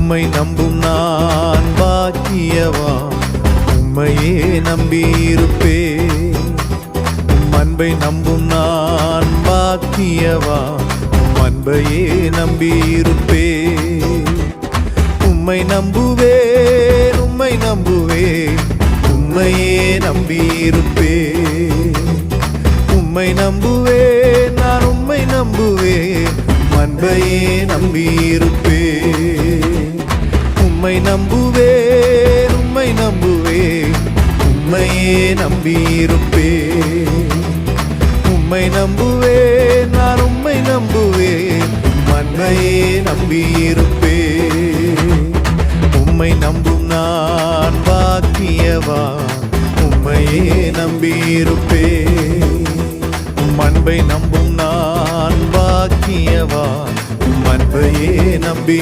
உம்மை நம்பும் நான் பாக்கியவான், உம்மையே நம்பியிருப்பேன். அன்பை நம்பும் நான் பாக்கியவான், அன்பையே நம்பியிருப்பேன். உம்மை நம்புவேன், உம்மை நம்புவேன், உம்மையே நம்பியிருப்பேன். உம்மை நம்புவேன், நான் உம்மை நம்புவேன், அன்பையே நம்பியிருப்பேன். உம்மை நம்புவேன், உம்மை நம்புவேன், உம்மையே நம்பியிருப்பேன். உம்மை நம்புவேன், நான் உம்மை நம்புவேன், அன்பையே நம்பியிருப்பேன். உம்மை நம்பும் நான் பாக்கியவான், உம்மையே நம்பியிருப்பேன். அன்பை நம்பும் நான் பாக்கியவான், அன்பையே நம்பி